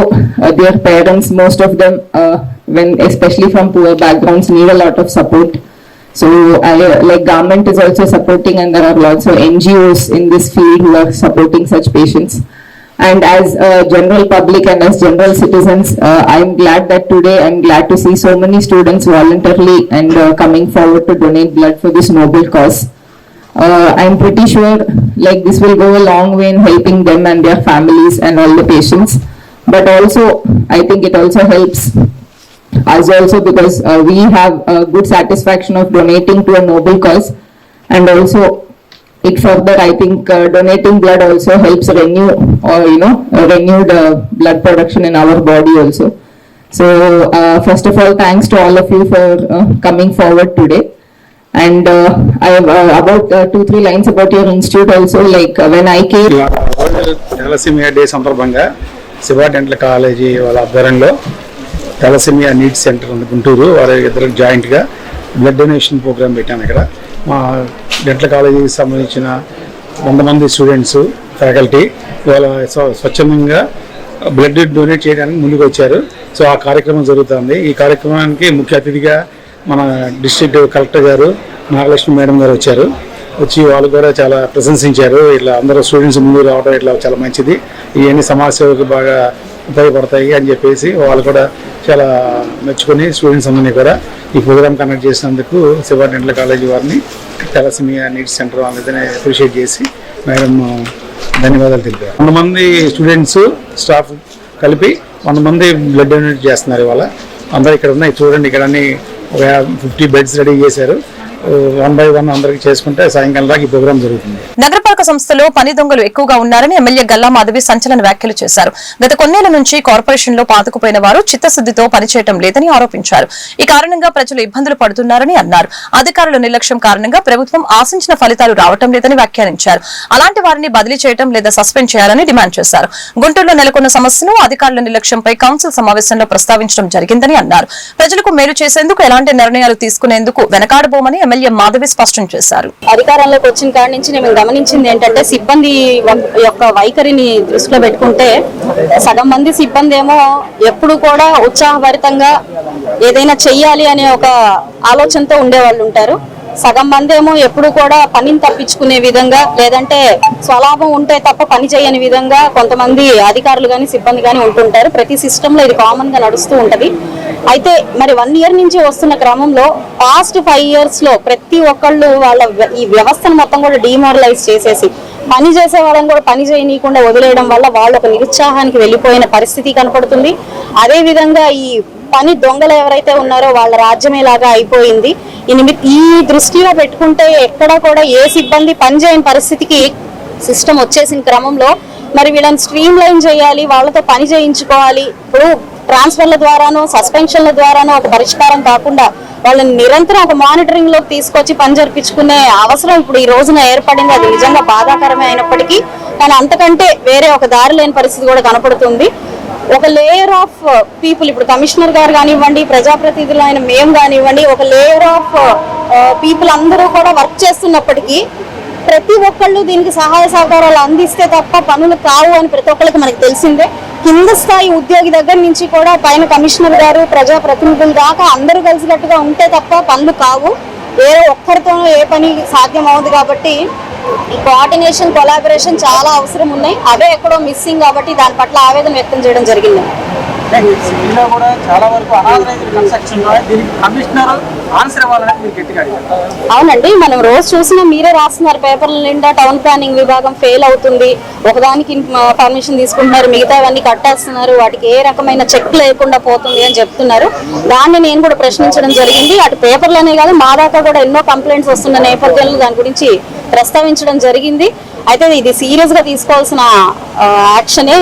their parents, most of them, when especially from poor backgrounds, need a lot of support. So like government is also supporting, and there are lots of NGOs in this field who are supporting such patients. And as general public and as general citizens, I'm glad that today I'm glad to see so many students voluntarily and coming forward to donate blood for this noble cause. I'm pretty sure like this will go a long way in helping them and their families and all the patients. But also, I think it also helps us also because we have a good satisfaction of donating to a noble cause, and also it further, I think donating blood also helps renew or renewed blood production in our body also. So first of all, thanks to all of you for coming forward today. And I have about 2-3 lines about your institute also. Like when I came, thalassemia day సందర్భంగా Shiva dental college వాళ్ళ ఆధ్వర్యంలో thalassemia needs centre ఉంది గుంటూరు, వారి ఇద్దరు జాయింట్గా blood donation programme పెట్టాను. ఇక్కడ మా dental కాలేజీకి సంబంధించిన 100 మంది స్టూడెంట్స్, ఫ్యాకల్టీ ఇవాళ స్వచ్ఛందంగా బ్లడ్ డొనేట్ చేయడానికి ముందుకు వచ్చారు. సో ఆ కార్యక్రమం జరుగుతుంది. ఈ కార్యక్రమానికి ముఖ్య అతిథిగా మన డిస్ట్రిక్ట్ కలెక్టర్ గారు నాగలక్ష్మి మేడం గారు వచ్చారు. వచ్చి వాళ్ళు కూడా చాలా ప్రశంసించారు. ఇట్లా అందరూ స్టూడెంట్స్ ముందుకు రావడం ఇట్లా చాలా మంచిది, ఇవన్నీ సమాజ సేవకు బాగా ఉపయోగపడతాయి అని చెప్పేసి వాళ్ళు కూడా చాలా మెచ్చుకొని స్టూడెంట్స్ అందరినీ కూడా ఈ ప్రోగ్రామ్ కండక్ట్ చేసినందుకు శివ డెంటల్ కాలేజీ వారిని, thalassemia నీడ్స్ సెంటర్ వాళ్ళని అప్రిషియేట్ చేసి మేడం ధన్యవాదాలు తెలిపారు. 100 మంది స్టూడెంట్స్, స్టాఫ్ కలిపి 100 మంది బ్లడ్ డొనేట్ చేస్తున్నారు ఇవాళ. అందరూ ఇక్కడ ఉన్నాయి చూడండి. ఇక్కడ అన్ని 50 బెడ్స్ రెడీ చేశారు. 1 by 1 అందరికి చేసుకుంటే సాయంకాలం దాకా ఈ ప్రోగ్రామ్ జరుగుతుంది. నగరపాలక సంస్థలో పని దొంగలు ఎక్కువగా ఉన్నారని ఎమ్మెల్యే గల్లా మాధవి సంచలన వ్యాఖ్యలు చేశారు. గత కొన్నేళ్ల నుంచి కార్పొరేషన్ లో పాతుకుపోయిన వారు చిత్తశుద్దితో పనిచేయడం లేదని ఆరోపించారు. ఈ కారణంగా ప్రజలు ఇబ్బందులు పడుతున్నారని అన్నారు. అధికారుల నిర్లక్ష్యం కారణంగా ప్రభుత్వం ఆశించిన ఫలితాలు రావడం లేదని వ్యాఖ్యానించారు. అలాంటి వారిని బదిలీ చేయడం లేదా సస్పెండ్ చేయాలని డిమాండ్ చేశారు. గుంటూరులో నెలకొన్న సమస్యను అధికారుల నిర్లక్ష్యంపై కౌన్సిల్ సమావేశంలో ప్రస్తావించడం జరిగిందని అన్నారు. ప్రజలకు మేలు చేసేందుకు ఎలాంటి నిర్ణయాలు తీసుకునేందుకు వెనకాడబోమని ఎమ్మెల్యే మాధవి స్పష్టం చేశారు. అధికారంలోకి వచ్చిన కాడి నుంచి నేను గమనించింది ఏంటంటే సిబ్బంది యొక్క వైఖరిని దృష్టిలో పెట్టుకుంటే సగం మంది సిబ్బంది ఏమో ఎప్పుడు కూడా ఉత్సాహభరితంగా ఏదైనా చెయ్యాలి అనే ఒక ఆలోచనతో ఉండేవాళ్ళు ఉంటారు. సగం మంది ఏమో ఎప్పుడు కూడా పనిని తప్పించుకునే విధంగా, లేదంటే స్వలాభం ఉంటే తప్ప పని చేయని విధంగా కొంతమంది అధికారులు కానీ సిబ్బంది కానీ ఉంటుంటారు. ప్రతి సిస్టమ్ లో ఇది కామన్ గా నడుస్తూ ఉంటది. అయితే మరి 1 year నుంచి వస్తున్న క్రమంలో పాస్ట్ 5 years లో ప్రతి ఒక్కళ్ళు వాళ్ళ ఈ వ్యవస్థను మొత్తం కూడా డిమారలైజ్ చేసేసి పని చేసే వాళ్ళని కూడా పని చేయనీయకుండా వదిలేయడం వల్ల వాళ్ళు ఒక నిరుత్సాహానికి వెళ్ళిపోయిన పరిస్థితి కనపడుతుంది. అదే విధంగా ఈ పని దొంగలు ఎవరైతే ఉన్నారో వాళ్ళ రాజ్యమేలాగా అయిపోయింది. ఈ దృష్టిలో పెట్టుకుంటే ఎక్కడా కూడా ఏ సిబ్బంది పని చేయని పరిస్థితికి సిస్టమ్ వచ్చేసిన క్రమంలో మరి వీళ్ళని స్ట్రీమ్ లైన్ చేయాలి, వాళ్ళతో పని చేయించుకోవాలి. ఇప్పుడు ట్రాన్స్ఫర్ల ద్వారానో సస్పెన్షన్ల ద్వారానో ఒక పరిష్కారం కాకుండా వాళ్ళని నిరంతరం ఒక మానిటరింగ్ లోకి తీసుకొచ్చి పని జరిపించుకునే అవసరం ఇప్పుడు ఈ రోజున ఏర్పడింది. అది నిజంగా బాధాకరమే అయినప్పటికీ కానీ అంతకంటే వేరే ఒక దారి లేని పరిస్థితి కూడా కనపడుతుంది. ఒక లేయర్ ఆఫ్ పీపుల్, ఇప్పుడు కమిషనర్ గారు కానివ్వండి, ప్రజాప్రతినిధులు అయిన మేము కానివ్వండి, ఒక లేయర్ ఆఫ్ పీపుల్ అందరూ కూడా వర్క్ చేస్తున్నప్పటికీ ప్రతి ఒక్కళ్ళు దీనికి సహాయ సహకారాలు అందిస్తే తప్ప పనులు కావు అని ప్రతి ఒక్కరికి మనకు తెలిసిందే. కింద స్థాయి ఉద్యోగి దగ్గర నుంచి కూడా పైన కమిషనర్ గారు, ప్రజాప్రతినిధుల దాకా అందరూ కలిసికట్టుగా ఉంటే తప్ప పనులు కావు. వేరే ఒక్కరితోనూ ఏ పని సాధ్యం అవుతుంది. కాబట్టి ఈ కోఆర్డినేషన్, కొలాబరేషన్ చాలా అవసరం ఉన్నాయి. అవే ఎక్కడో మిస్సింగ్ కాబట్టి దాని పట్ల ఆవేదన వ్యక్తం చేయడం జరిగింది. కూడా చాలా వరకు అనాథరైజ్డ్ కన్స్ట్రక్షన్ దీనికి కమిషనర్ ఆన్సర్ ఇవ్వాలని మీరు గట్టిగా అడిగారు. అవునండి, మనం రోజు చూసినా మీరే రాస్తున్నారు పేపర్ల నిండా టౌన్ ప్లానింగ్ విభాగం ఫెయిల్ అవుతుంది, ఒకదానికి పర్మిషన్ తీసుకుంటున్నారు, మిగతావన్నీ కట్టేస్తున్నారు, వాటికి ఏ రకమైన చెక్ లేకుండా పోతుంది అని చెప్తున్నారు. దాన్ని నేను కూడా ప్రశ్నించడం జరిగింది. అటు పేపర్లనే కాదు మా దాకా కూడా ఎన్నో కంప్లైంట్స్ వస్తున్న నేపథ్యంలో దాని గురించి ప్రస్తావించడం జరిగింది. అయితే ఇది సీరియస్ గా తీసుకోవాల్సిన యాక్షనే.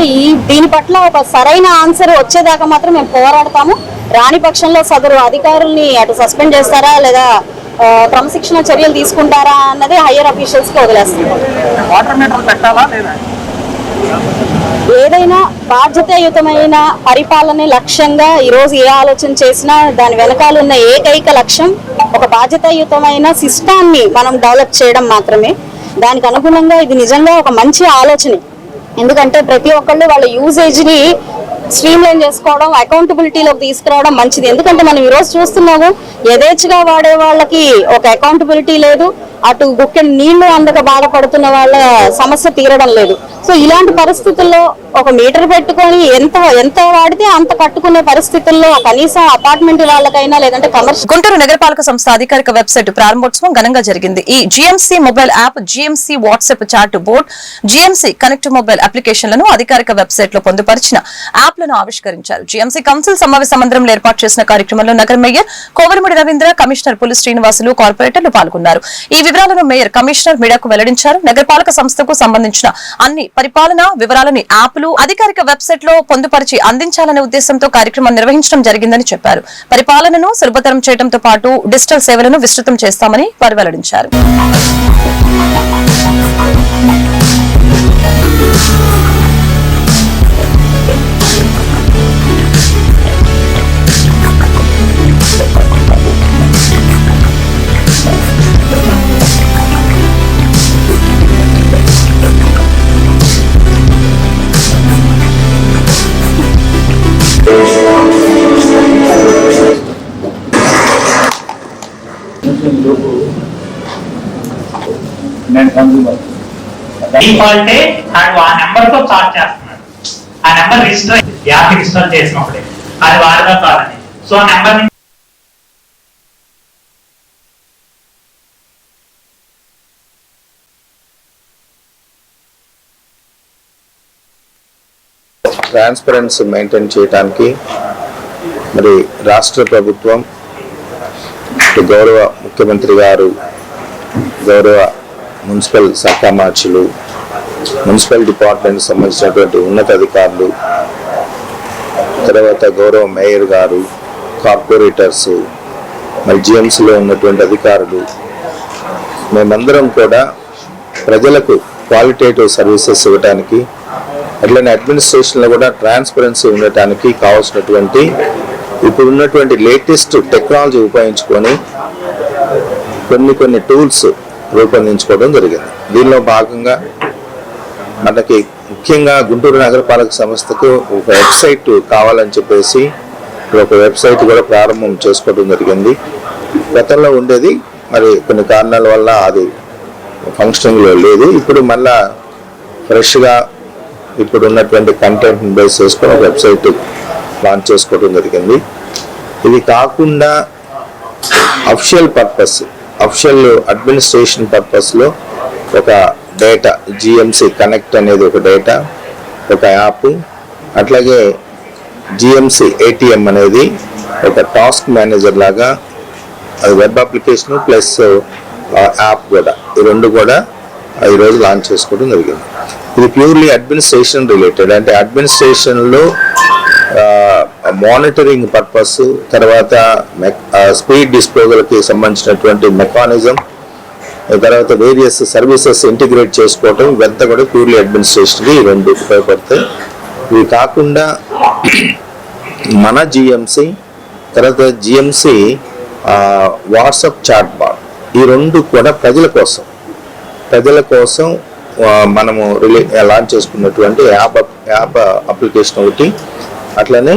దీని పట్ల ఒక సరైన ఆన్సర్ వచ్చేదాకా మాత్రం మేము పోరాడతాము. రాని పక్షంలో సదరు అధికారుల్ని అటు సస్పెండ్ చేస్తారా లేదా క్రమశిక్షణ చర్యలు తీసుకుంటారా అన్నది హయ్యర్ అఫీషియల్స్ కి వదిలేస్తున్నారు. ఏదైనా బాధ్యతాయుతమైన పరిపాలన లక్ష్యంగా ఈరోజు ఏ ఆలోచన చేసినా దాని వెనకాల ఉన్న ఏకైక లక్ష్యం ఒక బాధ్యతాయుతమైన సిస్టాన్ని మనం డెవలప్ చేయడం మాత్రమే. దానికి అనుగుణంగా ఇది నిజంగా ఒక మంచి ఆలోచనే. ఎందుకంటే ప్రతి ఒక్కళ్ళు వాళ్ళ యూసేజ్ ని స్ట్రీమ్ లైన్ చేసుకోవడం, అకౌంటబిలిటీలోకి తీసుకురావడం మంచిది. ఎందుకంటే మనం ఈరోజు చూస్తున్నాము యథేచ్ఛగా వాడే వాళ్ళకి ఒక అకౌంటబిలిటీ లేదు, అటు గుక్కెడు నీళ్లు అందక బాధపడుతున్న వాళ్ళ సమస్య తీరడం లేదు. సో ఇలాంటి పరిస్థితుల్లో ఒక మీటర్ పెట్టుకొని ఎంత వాడితే అంత కట్టుకునే పరిస్థితుల్లో కనీసం అపార్ట్మెంట్ వాళ్ళకైనా లేదంటే కమర్షియల్. గుంటూరు నగరపాలక సంస్థ అధికారిక వెబ్సైట్ ప్రారంభోత్సవం ఘనంగా జరిగింది. ఈ GMC mobile app, GMC WhatsApp chat board, GMC connect mobile అప్లికేషన్లను అధికారిక వెబ్సైట్ లో పొందుపరిచిన యాప్లను ఆవిష్కరించారు. జీఎంసీ కౌన్సిల్ సమావేశ మందిరంలో ఏర్పాటు చేసిన కార్యక్రమంలో నగర మేయర్ కోవలమూడి రవీంద్ర, కమిషనర్ పులి శ్రీనివాసులు, కార్పొరేటర్లు పాల్గొన్నారు. ఈ వివరాలను మేయర్ కమిషనర్ మీడియాకు వెల్లడించారు. నగరపాలక సంస్థకు సంబంధించిన అన్ని పరిపాలనా వివరాలని యాప్లు అధికారిక వెబ్సైట్ లో పొందుపరిచి అందించాలనే ఉద్దేశంతో కార్యక్రమం నిర్వహించడం జరిగిందని చెప్పారు. పరిపాలనను సులభతరం చేయడంతో పాటు డిజిటల్ సేవలను విస్తృతం చేస్తామని వారు వెల్లడించారు. డిఫాల్టే ఆ నెంబర్ తో చార్జ్ చేస్తున్నాడు. ఆ నెంబర్ రిజిస్టర్ యాప్ ఇన్స్టాల్ చేసినప్పుడే అది వాడదా కాదని. సో ఆ నెంబర్ ట్రాన్స్పరెన్సీ మెయింటైన్ చేయడానికి మరి రాష్ట్ర ప్రభుత్వం, గౌరవ ముఖ్యమంత్రి గారు, గౌరవ మున్సిపల్ శాఖ మార్చులు, మున్సిపల్ డిపార్ట్మెంట్ సంబంధించినటువంటి ఉన్నతాధికారులు, తర్వాత గౌరవ మేయర్ గారు, కార్పొరేటర్స్, మరి జిఎంసీలో ఉన్నటువంటి అధికారులు, మేమందరం కూడా ప్రజలకు క్వాలిటేటివ్ సర్వీసెస్ ఇవ్వడానికి, అట్లనే అడ్మినిస్ట్రేషన్లో కూడా ట్రాన్స్పరెన్సీ ఉండటానికి కావాల్సినటువంటి ఇప్పుడున్నటువంటి లేటెస్ట్ టెక్నాలజీ ఉపయోగించుకొని కొన్ని టూల్స్ రూపొందించుకోవడం జరిగింది. దీనిలో భాగంగా మనకి ముఖ్యంగా గుంటూరు నగరపాలక సంస్థకు ఒక వెబ్సైట్ కావాలని చెప్పేసి ఒక వెబ్సైట్ కూడా ప్రారంభం చేసుకోవడం జరిగింది. గతంలో ఉండేది, మరి కొన్ని కారణాల వల్ల అది ఫంక్షనింగ్లో లేదు. ఇప్పుడు మళ్ళా ఫ్రెష్గా ఇప్పుడు ఉన్నటువంటి కంటెంట్ బేస్ చేసుకొని ఒక వెబ్సైట్ లాంచ్ చేసుకోవడం జరిగింది. ఇది కాకుండా అఫిషియల్ అడ్మినిస్ట్రేషన్ పర్పస్లో ఒక డేటా జిఎంసి కనెక్ట్ అనేది ఒక డేటా, ఒక యాప్, అట్లాగే జిఎంసి ఏటీఎం అనేది ఒక టాస్క్ మేనేజర్ లాగా అది వెబ్ అప్లికేషన్ ప్లస్ యాప్ కూడా, ఈ రెండు కూడా ఈరోజు లాంచ్ చేసుకోవడం జరిగింది. ఇది ప్యూర్లీ అడ్మినిస్ట్రేషన్ రిలేటెడ్, అంటే అడ్మినిస్ట్రేషన్లో మానిటరింగ్ పర్పస్, తర్వాత స్పీడ్ డిస్పోజల్కి సంబంధించినటువంటి మెకానిజం, తర్వాత వేరియస్ సర్వీసెస్ ఇంటిగ్రేట్ చేసుకోవటం, ఇవంతా కూడా ప్యూర్లీ అడ్మినిస్ట్రేషన్కి ఈ రెండు ఉపయోగపడతాయి. ఇవి కాకుండా మన జిఎంసి, తర్వాత జిఎంసి వాట్సాప్ చాట్ బాట్, ఈ రెండు కూడా ప్రజల కోసం మనము లాంచ్ చేసుకున్నటువంటి యాప్ అప్లికేషన్ ఒకటి. అట్లనే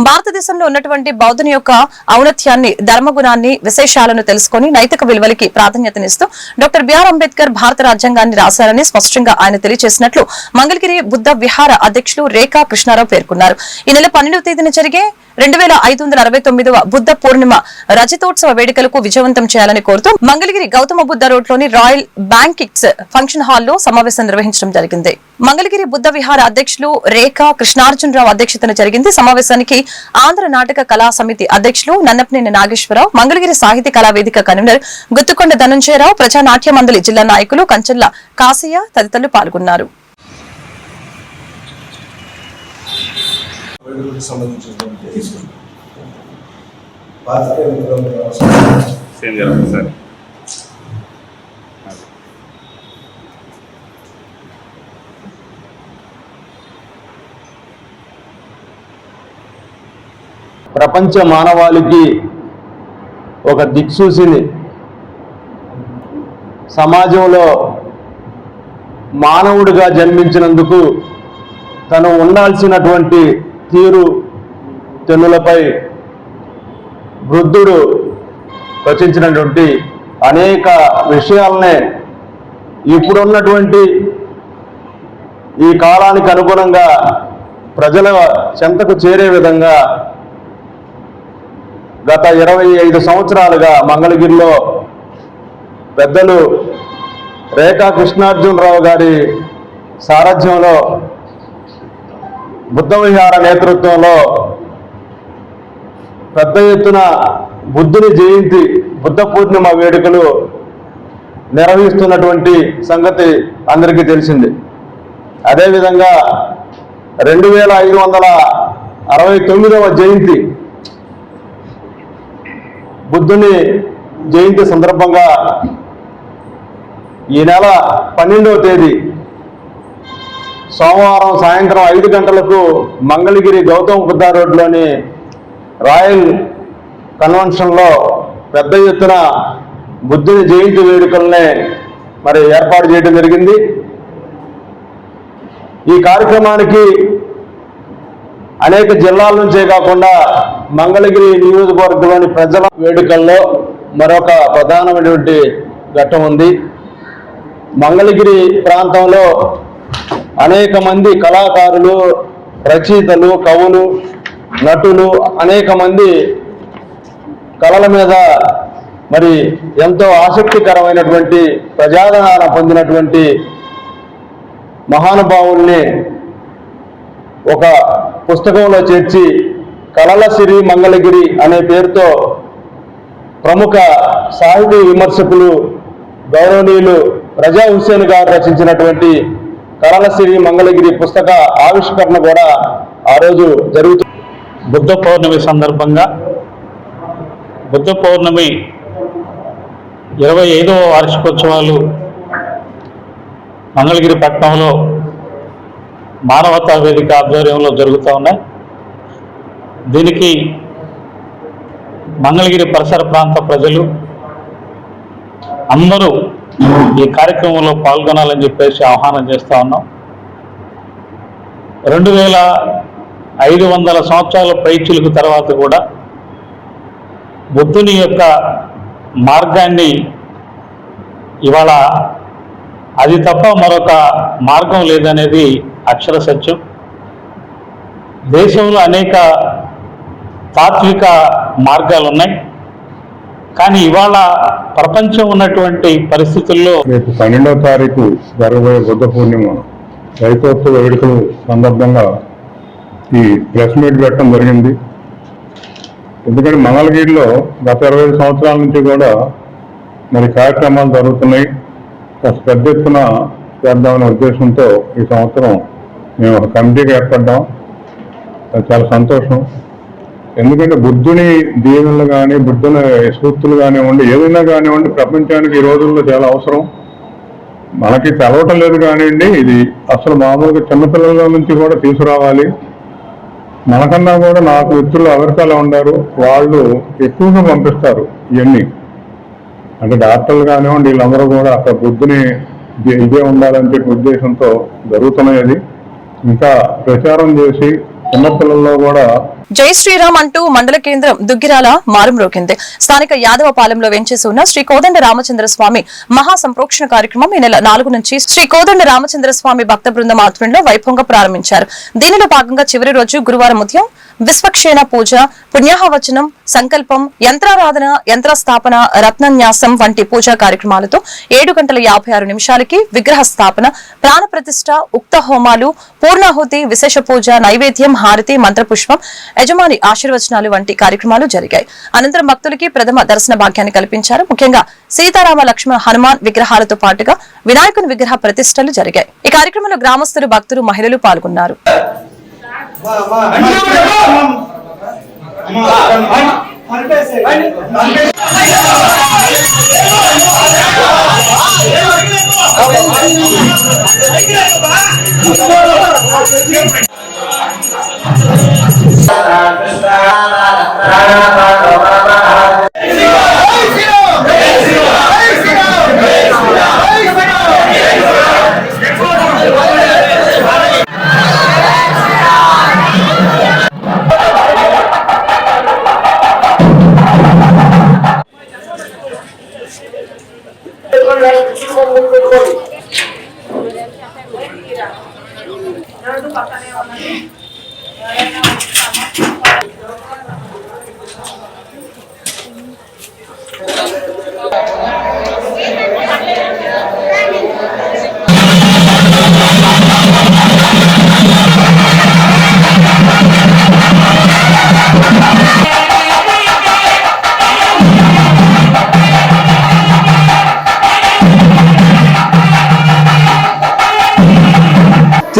భారతదేశంలో ఉన్నటువంటి బౌద్ధుని యొక్క ఔన్నత్యాన్ని, ధర్మగుణాన్ని, విశేషాలను తెలుసుకుని నైతిక విలువలకి ప్రాధాన్యతనిస్తూ డాక్టర్ బిఆర్ అంబేద్కర్ భారత రాజ్యాంగాన్ని రాశారని స్పష్టంగా ఆయన తెలియజేసినట్లు మంగళగిరి బుద్ధ విహార అధ్యక్షులు రేఖా కృష్ణారావు పేర్కొన్నారు. ఈ నెల 12వ తేదీన జరిగే 2569వ బుద్ధ పూర్ణిమ రజతోత్సవ వేడుకలకు విజయవంతం చేయాలని కోరుతూ మంగళగిరి గౌతమ బుద్ధ రోడ్లోని రాయల్ బ్యాంకిట్స్ ఫంక్షన్ హాల్లో సమావేశం నిర్వహించడం జరిగింది. మంగళగిరి బుద్ధ విహార అధ్యక్షులు రేఖా కృష్ణార్జునరావు అధ్యక్షతన జరిగింది. సమావేశానికి ఆంధ్ర నాటక కళా సమితి అధ్యక్షులు నన్నపనేని నాగేశ్వరరావు, మంగళగిరి సాహితీ కళా వేదిక కన్వీనర్ గుత్తుకొండ ధనుంజయరావు, ప్రజానాట్య మండలి జిల్లా నాయకులు కంచెల్ల కాసయ్య తదితరులు పాల్గొన్నారు. ప్రపంచ మానవాళికి ఒక దిక్సూచిని, సమాజంలో మానవుడిగా జన్మించినందుకు తను ఉండాల్సినటువంటి తీరు తెన్నులపై బుద్ధుడు రచించినటువంటి అనేక విషయాలనే ఇప్పుడున్నటువంటి ఈ కాలానికి అనుగుణంగా ప్రజల చెంతకు చేరే విధంగా గత 25 సంవత్సరాలుగా మంగళగిరిలో పెద్దలు రేఖా కృష్ణార్జునరావు గారి సారథ్యంలో బుద్ధ విహార నేతృత్వంలో పెద్ద ఎత్తున బుద్ధుని జయంతి, బుద్ధ పూర్ణిమ వేడుకలు నిర్వహిస్తున్నటువంటి సంగతి అందరికీ తెలిసింది. అదేవిధంగా 2569వ జయంతి బుద్ధుని జయంతి సందర్భంగా ఈ నెల 12వ తేదీ సోమవారం సాయంత్రం 5 గంటలకు మంగళగిరి గౌతమ బుద్ధ రోడ్లోని రాయల్ కన్వెన్షన్లో పెద్ద ఎత్తున బుద్ధుని జయంతి వేడుకల్ని మరి ఏర్పాటు చేయడం జరిగింది. ఈ కార్యక్రమానికి అనేక జిల్లాల నుంచే కాకుండా మంగళగిరి నియోజకవర్గంలోని ప్రజల వేడుకల్లో మరొక ప్రధానమైనటువంటి ఘట్టం ఉంది. మంగళగిరి ప్రాంతంలో అనేక మంది కళాకారులు, రచయితలు, కవులు, నటులు అనేక మంది కళల మీద మరి ఎంతో ఆసక్తికరమైనటువంటి ప్రజాదరణ పొందినటువంటి మహానుభావుల్ని ఒక పుస్తకంలో చేర్చి కళల సిరి మంగళగిరి అనే పేరుతో ప్రముఖ సాహితీ విమర్శకులు గౌరవనీయులు రజా హుస్సేన్ గారు రచించినటువంటి కళల సిరి మంగళగిరి పుస్తక ఆవిష్కరణ కూడా ఆ రోజు జరుగుతుంది. బుద్ధ పౌర్ణమి సందర్భంగా బుద్ధ పౌర్ణమి 25వ వార్షికోత్సవాలు మంగళగిరి పట్టణంలో మానవతా వేదిక ఆధ్వర్యంలో జరుగుతూ ఉన్నాయి. దీనికి మంగళగిరి పరిసర ప్రాంత ప్రజలు అందరూ ఈ కార్యక్రమంలో పాల్గొనాలని చెప్పేసి ఆహ్వానం చేస్తూ ఉన్నాం. 2500 సంవత్సరాల పైచిలుకు తర్వాత కూడా బుద్ధుని యొక్క మార్గాన్ని ఇవాళ అది తప్ప మరొక మార్గం లేదనేది అక్షర సత్యం. దేశంలో అనేక తాత్విక మార్గాలు ఉన్నాయి, కానీ ఇవాళ ప్రపంచం ఉన్నటువంటి పరిస్థితుల్లో రేపు 12వ తారీఖు జరగబోయే బుద్ధ పూర్ణిమ రైతోత్సవ వేడుకల సందర్భంగా ఈ ప్రెస్ మీట్ పెట్టడం జరిగింది. ఎందుకంటే మంగళగిరిలో గత 25 సంవత్సరాల నుంచి కూడా మరి కార్యక్రమాలు జరుగుతున్నాయి. పెద్ద ఎత్తున చేద్దామనే ఉద్దేశంతో ఈ సంవత్సరం మేము ఒక కమిటీగా ఏర్పడ్డాం. అది చాలా సంతోషం. ఎందుకంటే బుద్ధుని దీవెనలు కానీ బుద్ధుని సూక్తులు కానివ్వండి, ఏదైనా కానివ్వండి, ప్రపంచానికి ఈ రోజుల్లో చాలా అవసరం. మనకి తెలవటం లేదు కానివ్వండి, ఇది అసలు మామూలుగా చిన్నపిల్లల నుంచి కూడా తీసుకురావాలి. మనకన్నా కూడా నాకు మిత్రులు అమెరికాలో ఉన్నారు, వాళ్ళు ఎక్కువగా పంపిస్తారు ఇవన్నీ. అంటే డాక్టర్లు కానివ్వండి, వీళ్ళందరూ కూడా అక్కడ బుద్ధుని ఇదే ఉండాలని చెప్పి ఉద్దేశంతో జరుగుతున్నాయి. అది ఇంకా ప్రచారం చేసి చిన్నపిల్లల్లో కూడా జై శ్రీరామ్ అంటూ మండల కేంద్రం దుగ్గిరాల మారుమ్రోగింది. స్థానిక యాదవపాలెంలో వెంచేసి ఉన్న శ్రీ కోదండ రామచంద్ర స్వామి మహా సంప్రోక్షణ కార్యక్రమం ఈ నెల 4 నుంచి శ్రీ కోదండ రామచంద్ర స్వామి భక్త బృందం ఆధ్వర్యంలో వైభవంగా ప్రారంభించారు. దీనిలో భాగంగా చివరి రోజు గురువారం ఉదయం విశ్వక్షేణ పూజ, పుణ్యాహవచనం, సంకల్పం, యంత్రారాధన, యంత్రస్థాపన, రత్నన్యాసం వంటి పూజా కార్యక్రమాలతో 7:56 విగ్రహ స్థాపన, ప్రాణ ప్రతిష్ఠ, ఉక్త హోమాలు, పూర్ణాహుతి, విశేష పూజ, నైవేద్యం, హారతి, మంత్రపుష్పం, యజమాని ఆశీర్వచనాలు వంటి కార్యక్రమాలు జరిగాయి. అనంతరం భక్తులకి ప్రథమ దర్శన భాగ్యాన్ని కల్పించారు. ముఖ్యంగా సీతారామ లక్ష్మణ హనుమాన్ విగ్రహాలతో పాటుగా వినాయకుని విగ్రహ ప్రతిష్టలు జరిగాయి. ఈ కార్యక్రమంలో గ్రామస్తులు, భక్తులు, మహిళలు పాల్గొన్నారు. పక్కనే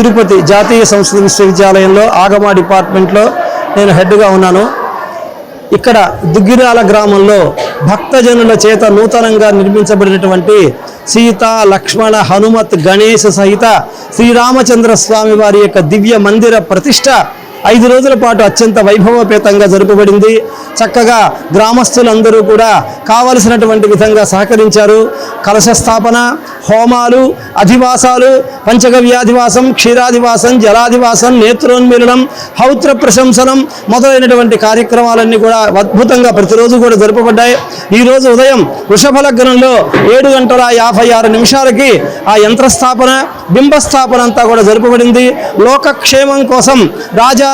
తిరుపతి జాతీయ సంస్కృత విశ్వవిద్యాలయంలో ఆగమ డిపార్ట్మెంట్లో నేను హెడ్గా ఉన్నాను. ఇక్కడ దుగ్గిరాల గ్రామంలో భక్తజనుల చేత నూతనంగా నిర్మించబడినటువంటి సీతా లక్ష్మణ హనుమత్ గణేశ సహిత శ్రీరామచంద్ర స్వామి వారి యొక్క దివ్య మందిర ప్రతిష్ట 5 రోజుల పాటు అత్యంత వైభవపేతంగా జరుపబడింది. చక్కగా గ్రామస్తులందరూ కూడా కావలసినటువంటి విధంగా సహకరించారు. కలశ స్థాపన, హోమాలు, అధివాసాలు, పంచగవ్యాధివాసం, క్షీరాధివాసం, జలాధివాసం, నేత్రోన్మీలనం, హౌత్ర ప్రశంసనం మొదలైనటువంటి కార్యక్రమాలన్నీ కూడా అద్భుతంగా ప్రతిరోజు కూడా జరుపబడ్డాయి. ఈరోజు ఉదయం వృషభ లగ్నంలో 7:56 ఆ యంత్రస్థాపన, బింబస్థాపన అంతా కూడా జరుపబడింది. లోకక్షేమం కోసం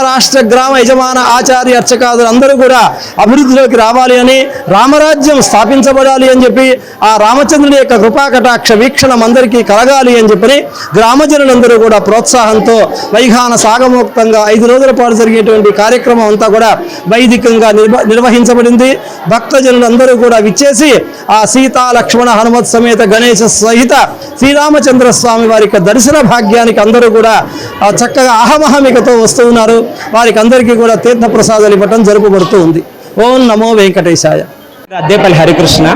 రాష్ట్ర గ్రామ యజమాన ఆచార్య అర్చకాదులు అందరూ కూడా అభివృద్ధిలోకి రావాలి అని, రామరాజ్యం స్థాపించబడాలి అని చెప్పి, ఆ రామచంద్రుడి యొక్క కృపాకటాక్ష వీక్షణం అందరికీ కలగాలి అని చెప్పని గ్రామజనులందరూ కూడా ప్రోత్సాహంతో వైఖాన సాగమోక్తంగా 5 రోజుల పాటు జరిగేటువంటి కార్యక్రమం అంతా కూడా వైదికంగా నిర్వహించబడింది. భక్తజనులందరూ కూడా విచ్చేసి ఆ సీతా లక్ష్మణ హనుమత్ సమేత గణేశ సహిత శ్రీరామచంద్ర స్వామి వారి యొక్క దర్శన భాగ్యానికి అందరూ కూడా చక్కగా అహమహమికతో వస్తూ ఉన్నారు. వారికి అందరికీ కూడా తీర్థ ప్రసాదాలు ఇవ్వటం జరుపబడుతూ ఉంది. ఓం నమో వెంకటేశాయ. అద్దేపల్లి హరికృష్ణ.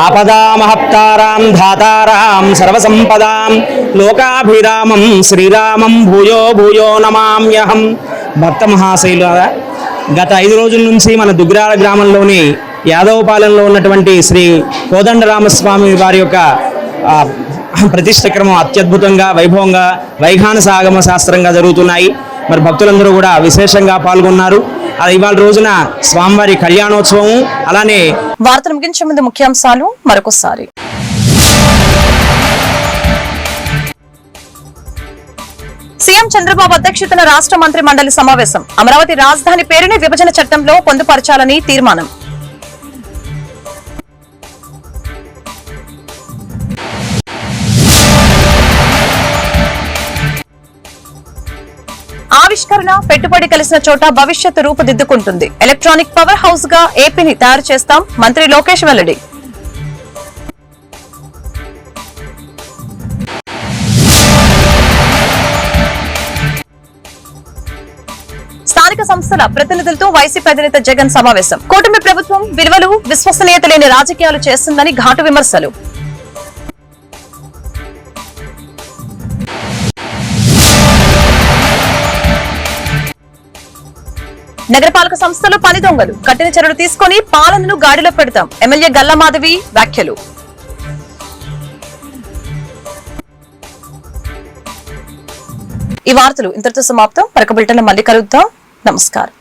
ఆపదామహప్తారాం ధాతారాం సర్వసంపదాం లోకాభిరామం శ్రీరామం భూయో భూయో నమామ్యహం. భక్త మహాశైలారా, గత 5 రోజుల నుంచి మన దుగ్గిరాల గ్రామంలోని యాదవపాలెంలో ఉన్నటువంటి శ్రీ కోదండరామస్వామి వారి యొక్క ప్రతిష్ఠ క్రమం అత్యద్భుతంగా వైభవంగా వైఖాన సాగమ శాస్త్రంగా జరుగుతున్నాయి. మరి భక్తులందరూ కూడా విశేషంగా పాల్గొన్నారు. ఇవాళ రోజున స్వామివారి కళ్యాణోత్సవం. అలానే వార్తలు ముగించే ముందు ముఖ్యాంశాలు మరొకసారి. సీఎం చంద్రబాబు అధ్యక్షతన రాష్ట్ర మంత్రి మండలి సమావేశం. అమరావతి రాజధాని పేరుని విభజన చట్టంలో పొందుపరచాలని తీర్మానం. ఆవిష్కరణ, పెట్టుబడి కలిసిన చోట భవిష్యత్తు రూపుదిద్దుకుంటుంది. ఎలక్ట్రానిక్ పవర్ హౌస్ గా ఏపీని తయారు చేస్తాం, మంత్రి లోకేష్ వెల్లడి. స్థానిక సంస్థల ప్రతినిధులతో వైసీపీ అధినేత జగన్ సమావేశం. కూటమి ప్రభుత్వం విలువలు, విశ్వసనీయత లేని రాజకీయాలు చేస్తుందని ఘాటు విమర్శలు. నగరపాలక సంస్థలో పని దొంగలు, కఠిన చర్యలు తీసుకుని పాలనను గాడిలో పెడతాం, ఎమ్మెల్యే గల్లమాధవి వ్యాఖ్యలు. ఈ వార్తలు ఇంతటితో సమాప్తం. మరొక బులెటిన్లో మళ్ళీ కలుద్దాం. నమస్కారం.